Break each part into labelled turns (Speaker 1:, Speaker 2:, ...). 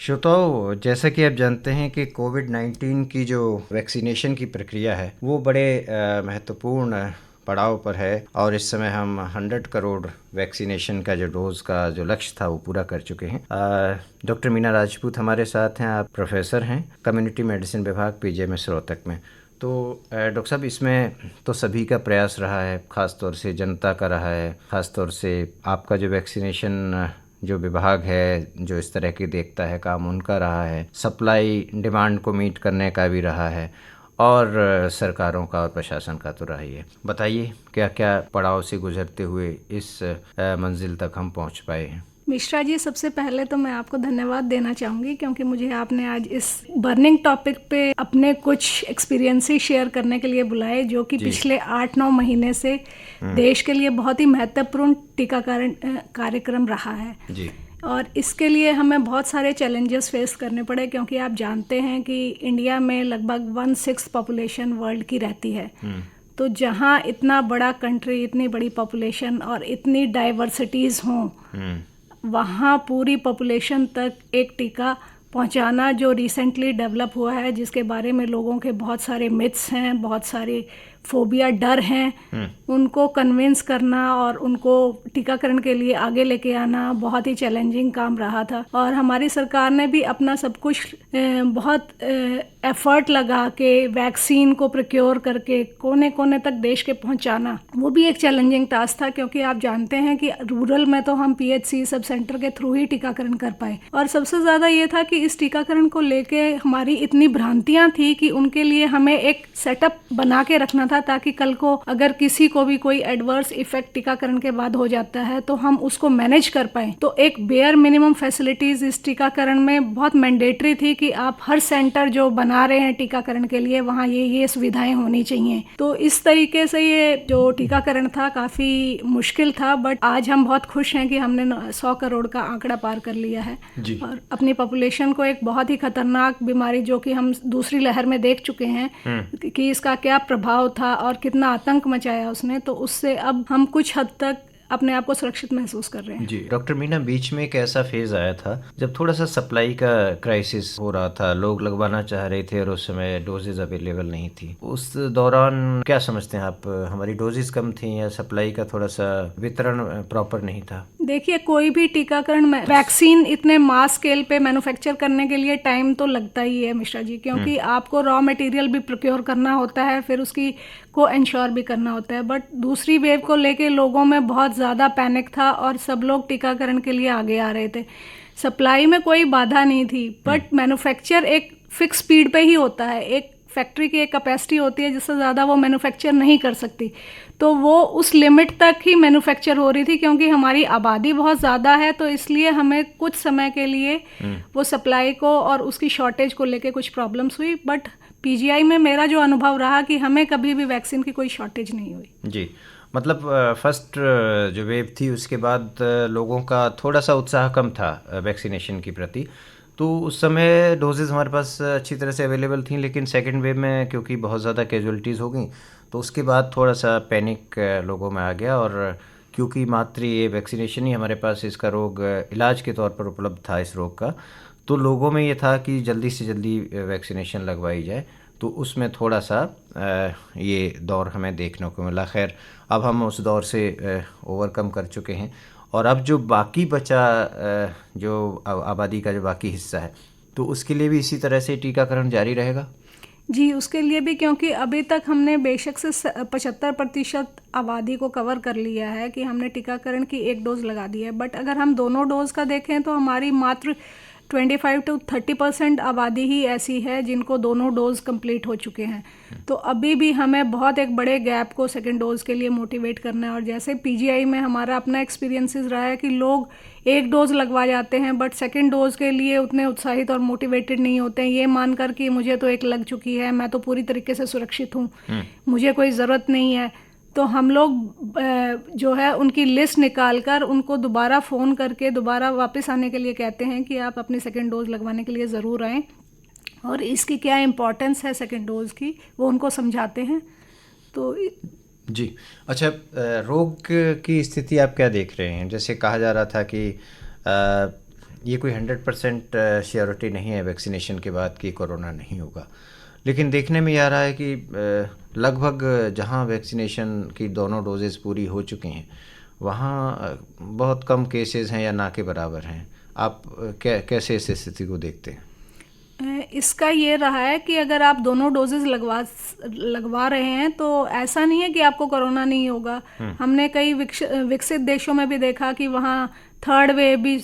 Speaker 1: श्रोताओं, जैसा कि आप जानते हैं कि कोविड-19 की जो वैक्सीनेशन की प्रक्रिया है वो बड़े महत्वपूर्ण पड़ाव पर है और इस समय हम 100 करोड़ वैक्सीनेशन का जो डोज का जो लक्ष्य था वो पूरा कर चुके हैं। डॉक्टर मीना राजपूत हमारे साथ हैं। आप प्रोफेसर हैं कम्युनिटी मेडिसिन विभाग पीजीआईएमएस रोहतक में। तो डॉक्टर साहब, इसमें तो सभी का प्रयास रहा है, ख़ास तौर से जनता का रहा है, ख़ास तौर से आपका जो वैक्सीनेशन जो विभाग है जो इस तरह की देखता है काम, उनका रहा है, सप्लाई डिमांड को मीट करने का भी रहा है और सरकारों का और प्रशासन का तो रहा ही है। बताइए क्या क्या पड़ाव से गुजरते हुए इस मंजिल तक हम पहुंच पाए हैं।
Speaker 2: मिश्रा जी, सबसे पहले तो मैं आपको धन्यवाद देना चाहूँगी क्योंकि मुझे आपने आज इस बर्निंग टॉपिक पे अपने कुछ एक्सपीरियंसेस शेयर करने के लिए बुलाए, जो कि पिछले 8-9 महीने से देश के लिए बहुत ही महत्वपूर्ण टीकाकरण कार्यक्रम रहा है जी। और इसके लिए हमें बहुत सारे चैलेंजेस फेस करने पड़े क्योंकि आप जानते हैं कि इंडिया में लगभग 1/6 पॉपुलेशन वर्ल्ड की रहती है। तो जहाँ इतना बड़ा कंट्री, इतनी बड़ी पॉपुलेशन और इतनी डाइवर्सिटीज़ हों, वहाँ पूरी पॉपुलेशन तक एक टीका पहुँचाना जो रिसेंटली डेवलप हुआ है, जिसके बारे में लोगों के बहुत सारे मिथ्स हैं, बहुत सारे फोबिया, डर हैं, उनको कन्विंस करना और उनको टीकाकरण के लिए आगे लेके आना बहुत ही चैलेंजिंग काम रहा था। और हमारी सरकार ने भी अपना सब कुछ बहुत एफर्ट लगा के वैक्सीन को प्रोक्योर करके कोने कोने तक देश के पहुंचाना, वो भी एक चैलेंजिंग टास्क था क्योंकि आप जानते हैं कि रूरल में तो हम पीएचसी सब सेंटर के थ्रू ही टीकाकरण कर पाए। और सबसे ज़्यादा ये था कि इस टीकाकरण को लेके हमारी इतनी भ्रांतियाँ थी कि उनके लिए हमें एक सेटअप बना के रखना था ताकि कल को अगर किसी को भी कोई एडवर्स इफेक्ट टीकाकरण के बाद हो जाता है तो हम उसको मैनेज कर पाए। तो एक बेयर मिनिमम फैसिलिटीज इस टीकाकरण में बहुत मैंडेटरी थी कि आप हर सेंटर जो बना रहे हैं टीकाकरण के लिए वहाँ ये सुविधाएं होनी चाहिए। तो इस तरीके से ये जो टीकाकरण था काफ़ी मुश्किल था, बट आज हम बहुत खुश हैं कि हमने 100 करोड़ का आंकड़ा पार कर लिया है और अपनी पॉपुलेशन को एक बहुत ही खतरनाक बीमारी जो कि हम दूसरी लहर में देख चुके हैं कि इसका क्या प्रभाव था और कितना आतंक मचाया उसने, तो उससे अब हम कुछ हद तक अपने आप को सुरक्षित महसूस कर रहे हैं।
Speaker 1: जी डॉक्टर मीना, बीच में एक ऐसा फेज आया था जब थोड़ा सा सप्लाई का क्राइसिस हो रहा था, लोग लगवाना चाह रहे थे और उस समय डोजेज अवेलेबल नहीं थी। उस दौरान क्या समझते हैं आप, हमारी डोजेज कम थी या सप्लाई का थोड़ा सा वितरण प्रॉपर नहीं था?
Speaker 2: देखिए, कोई भी टीकाकरण वैक्सीन इतने मास स्केल पे मैन्युफैक्चर करने के लिए टाइम तो लगता ही है मिश्रा जी, क्योंकि आपको रॉ मटेरियल भी प्रोक्योर करना होता है, फिर उसकी को इंश्योर भी करना होता है। बट दूसरी वेव को लेके लोगों में बहुत ज़्यादा पैनिक था और सब लोग टीकाकरण के लिए आगे आ रहे थे। सप्लाई में कोई बाधा नहीं थी, बट मैन्युफैक्चर एक फिक्स स्पीड पे ही होता है। एक फैक्ट्री की एक कैपेसिटी होती है जिससे ज़्यादा वो मैन्युफैक्चर नहीं कर सकती, तो वो उस लिमिट तक ही मैन्युफैक्चर हो रही थी। क्योंकि हमारी आबादी बहुत ज़्यादा है तो इसलिए हमें कुछ समय के लिए वो सप्लाई को और उसकी शॉर्टेज को लेके कुछ प्रॉब्लम्स हुई, बट पीजीआई में मेरा जो अनुभव रहा कि हमें कभी भी वैक्सीन की कोई शॉर्टेज नहीं हुई।
Speaker 1: जी, मतलब फर्स्ट जो वेव थी उसके बाद लोगों का थोड़ा सा उत्साह कम था वैक्सीनेशन के प्रति, तो उस समय डोजेज़ हमारे पास अच्छी तरह से अवेलेबल थी। लेकिन सेकेंड वेव में क्योंकि बहुत ज़्यादा कैजुअलिटीज़ हो गई तो उसके बाद थोड़ा सा पैनिक लोगों में आ गया। और क्योंकि मात्र ये वैक्सीनेशन ही हमारे पास इसका रोग इलाज के तौर पर उपलब्ध था इस रोग का, तो लोगों में ये था कि जल्दी से जल्दी वैक्सीनेशन लगवाई जाए, तो उसमें थोड़ा सा ये दौर हमें देखने को मिला। खैर, अब हम उस दौर से ओवरकम कर चुके हैं और अब जो बाकी बचा जो आबादी का जो बाकी हिस्सा है, तो उसके लिए भी इसी तरह से टीकाकरण जारी रहेगा?
Speaker 2: जी, उसके लिए भी, क्योंकि अभी तक हमने बेशक से 75% आबादी को कवर कर लिया है कि हमने टीकाकरण की एक डोज लगा दी है, बट अगर हम दोनों डोज का देखें तो हमारी मात्र 25 to 30% आबादी ही ऐसी है जिनको दोनों डोज कंप्लीट हो चुके हैं। तो अभी भी हमें बहुत एक बड़े गैप को सेकंड डोज के लिए मोटिवेट करना है। और जैसे पीजीआई में हमारा अपना एक्सपीरियंसेस रहा है कि लोग एक डोज लगवा जाते हैं बट सेकंड डोज के लिए उतने उत्साहित और मोटिवेटेड नहीं होते हैं, ये मानकर कि मुझे तो एक लग चुकी है, मैं तो पूरी तरीके से सुरक्षित हूँ, मुझे कोई ज़रूरत नहीं है। तो हम लोग जो है उनकी लिस्ट निकाल कर उनको दोबारा फ़ोन करके दोबारा वापस आने के लिए कहते हैं कि आप अपनी सेकंड डोज लगवाने के लिए ज़रूर आएँ और इसकी क्या इम्पोर्टेंस है सेकंड डोज की, वो उनको समझाते हैं। तो
Speaker 1: जी, अच्छा, रोग की स्थिति आप क्या देख रहे हैं? जैसे कहा जा रहा था कि ये कोई 100% श्योरिटी नहीं है वैक्सीनेशन के बाद कि कोरोना नहीं होगा, लेकिन देखने में आ रहा है कि लगभग जहां वैक्सीनेशन की दोनों डोजेज़ पूरी हो चुकी हैं वहां बहुत कम केसेस हैं या ना के बराबर हैं। आप कैसे इस स्थिति को देखते हैं?
Speaker 2: इसका ये रहा है कि अगर आप दोनों डोजेस लगवा रहे हैं तो ऐसा नहीं है कि आपको कोरोना नहीं होगा। हमने कई विकसित देशों में भी देखा कि वहाँ थर्ड वेव भी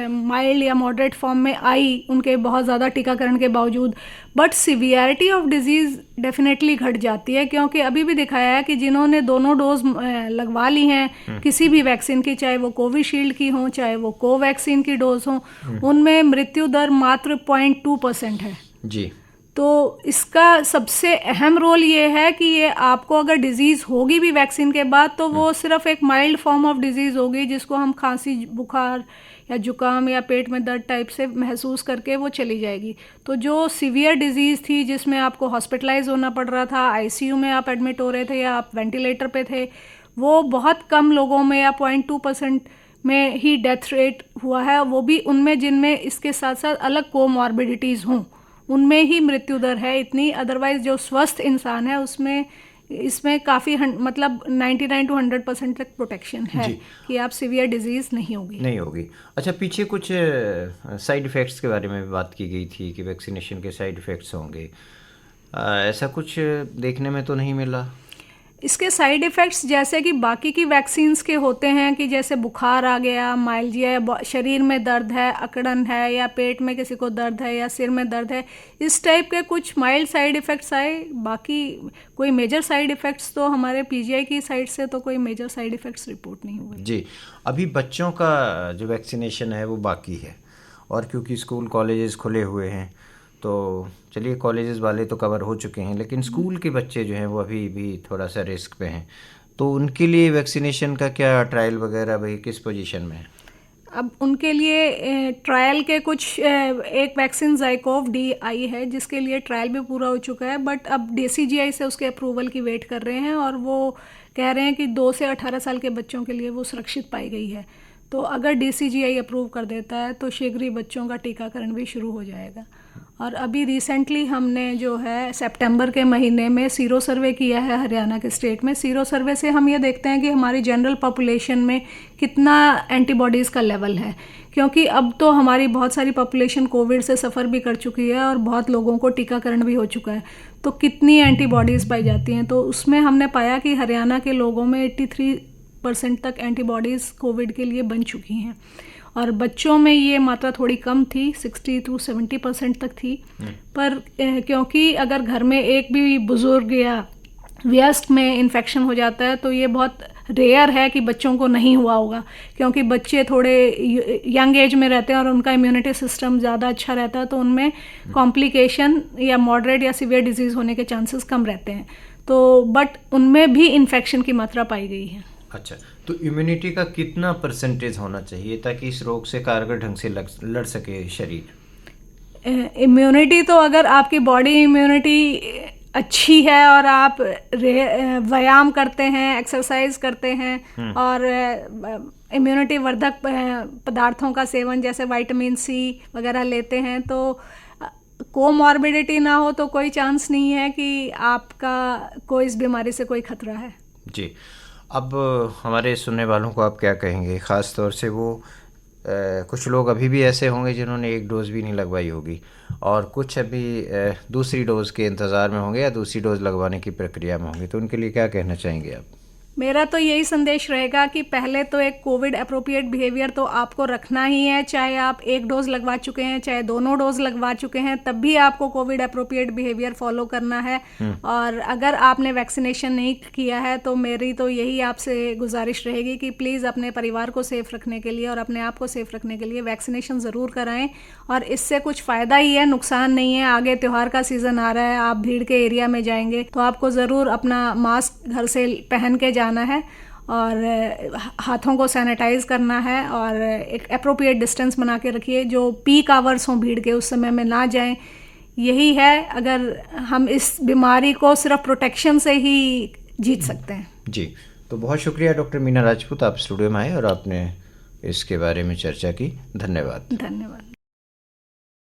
Speaker 2: माइल्ड या मॉडरेट फॉर्म में आई उनके बहुत ज़्यादा टीकाकरण के बावजूद, but severity of disease definitely घट जाती है, क्योंकि अभी भी दिखाया है कि जिन्होंने दोनों डोज लगवा ली हैं किसी भी वैक्सीन की, चाहे वो कोविशील्ड की हो चाहे वो कोवैक्सीन की डोज हो, उनमें मृत्यु दर मात्र 0.2% है
Speaker 1: जी।
Speaker 2: तो इसका सबसे अहम रोल ये है कि ये आपको अगर डिजीज़ होगी भी वैक्सीन के बाद तो वो सिर्फ एक माइल्ड फॉर्म ऑफ डिजीज़ होगी जिसको हम खांसी, बुखार या जुकाम या पेट में दर्द टाइप से महसूस करके वो चली जाएगी। तो जो सीवियर डिजीज़ थी जिसमें आपको हॉस्पिटलाइज होना पड़ रहा था, आईसीयू में आप एडमिट हो रहे थे या आप वेंटिलेटर पे थे, वो बहुत कम लोगों में या 0.2% में ही डेथ रेट हुआ है, वो भी उनमें जिनमें इसके साथ साथ अलग कोमॉर्बिडिटीज़ हों उनमें ही मृत्यु दर है इतनी। अदरवाइज जो स्वस्थ इंसान है उसमें इसमें काफ़ी मतलब 99 to 100% तक प्रोटेक्शन है कि आप सीवियर डिजीज़ नहीं होगी।
Speaker 1: अच्छा, पीछे कुछ साइड इफ़ेक्ट्स के बारे में भी बात की गई थी कि वैक्सीनेशन के साइड इफ़ेक्ट्स होंगे, ऐसा कुछ देखने में तो नहीं मिला।
Speaker 2: इसके साइड इफ़ेक्ट्स जैसे कि बाकी की वैक्सीन्स के होते हैं कि जैसे बुखार आ गया, माइल्जिया, शरीर में दर्द है, अकड़न है या पेट में किसी को दर्द है या सिर में दर्द है, इस टाइप के कुछ माइल्ड साइड इफ़ेक्ट्स आए। बाकी कोई मेजर साइड इफ़ेक्ट्स तो हमारे पीजीआई की साइड से तो कोई मेजर साइड इफ़ेक्ट्स रिपोर्ट नहीं हुए।
Speaker 1: जी, अभी बच्चों का जो वैक्सीनेशन है वो बाकी है, और क्योंकि स्कूल कॉलेजेस खुले हुए हैं तो चलिए कॉलेजेस वाले तो कवर हो चुके हैं, लेकिन स्कूल के बच्चे जो हैं वो अभी भी थोड़ा सा रिस्क पे हैं, तो उनके लिए वैक्सीनेशन का क्या ट्रायल वगैरह भाई किस पोजीशन में है?
Speaker 2: अब उनके लिए ट्रायल के कुछ एक वैक्सीन ज़ाइकोव डी आई है जिसके लिए ट्रायल भी पूरा हो चुका है, बट अब DCGI से उसके अप्रूवल की वेट कर रहे हैं और वो कह रहे हैं कि 2 से 18 साल के बच्चों के लिए वो सुरक्षित पाई गई है। तो अगर DCGI अप्रूव कर देता है तो शीघ्र ही बच्चों का टीकाकरण भी शुरू हो जाएगा। और अभी रिसेंटली हमने जो है सितंबर के महीने में सीरो सर्वे किया है हरियाणा के स्टेट में। सीरो सर्वे से हम ये देखते हैं कि हमारी जनरल पॉपुलेशन में कितना एंटीबॉडीज़ का लेवल है, क्योंकि अब तो हमारी बहुत सारी पॉपुलेशन कोविड से सफ़र भी कर चुकी है और बहुत लोगों को टीकाकरण भी हो चुका है, तो कितनी एंटीबॉडीज़ पाई जाती हैं। तो उसमें हमने पाया कि हरियाणा के लोगों में 83% तक एंटीबॉडीज़ कोविड के लिए बन चुकी हैं, और बच्चों में ये मात्रा थोड़ी कम थी, 60 to 70% तक थी। पर क्योंकि अगर घर में एक भी बुज़ुर्ग या वयस्क में इन्फेक्शन हो जाता है तो ये बहुत रेयर है कि बच्चों को नहीं हुआ होगा, क्योंकि बच्चे थोड़े यंग एज में रहते हैं और उनका इम्यूनिटी सिस्टम ज़्यादा अच्छा रहता है, तो उनमें कॉम्प्लिकेशन या मॉडरेट या सीवियर डिजीज़ होने के चांसेस कम रहते हैं। तो बट उनमें भी इन्फेक्शन की मात्रा पाई गई है।
Speaker 1: अच्छा, तो इम्यूनिटी का कितना परसेंटेज होना चाहिए ताकि इस रोग से कारगर ढंग से लड़ सके शरीर?
Speaker 2: इम्यूनिटी तो अगर आपकी बॉडी इम्यूनिटी अच्छी है और आप व्यायाम करते हैं, एक्सरसाइज करते हैं और इम्यूनिटी वर्धक पदार्थों का सेवन जैसे विटामिन C वगैरह लेते हैं, तो कोमॉर्बिडिटी ना हो तो कोई चांस नहीं है कि आपका कोई इस बीमारी से कोई खतरा है।
Speaker 1: जी, अब हमारे सुनने वालों को आप क्या कहेंगे, ख़ास तौर से वो कुछ लोग अभी भी ऐसे होंगे जिन्होंने एक डोज़ भी नहीं लगवाई होगी और कुछ अभी दूसरी डोज़ के इंतज़ार में होंगे या दूसरी डोज़ लगवाने की प्रक्रिया में होंगे, तो उनके लिए क्या कहना चाहेंगे आप?
Speaker 2: मेरा तो यही संदेश रहेगा कि पहले तो एक कोविड अप्रोप्रिएट बिहेवियर तो आपको रखना ही है, चाहे आप एक डोज लगवा चुके हैं चाहे दोनों डोज लगवा चुके हैं, तब भी आपको कोविड अप्रोप्रिएट बिहेवियर फॉलो करना है। और अगर आपने वैक्सीनेशन नहीं किया है तो मेरी तो यही आपसे गुजारिश रहेगी कि प्लीज़ अपने परिवार को सेफ रखने के लिए और अपने आप को सेफ रखने के लिए वैक्सीनेशन ज़रूर कराएं, और इससे कुछ फ़ायदा ही है, नुकसान नहीं है। आगे त्यौहार का सीज़न आ रहा है, आप भीड़ के एरिया में जाएंगे तो आपको ज़रूर अपना मास्क घर से पहन के जाना है और हाथों को सैनिटाइज करना है और एक अप्रोप्रिएट डिस्टेंस बना के रखिए। जो पीक आवर्स हों भीड़ के उस समय में ना जाएं, यही है। अगर हम इस बीमारी को सिर्फ प्रोटेक्शन से ही जीत सकते हैं।
Speaker 1: जी, तो बहुत शुक्रिया डॉक्टर मीना राजपूत, आप स्टूडियो में आए और आपने इसके बारे में चर्चा की। धन्यवाद।
Speaker 2: धन्यवाद।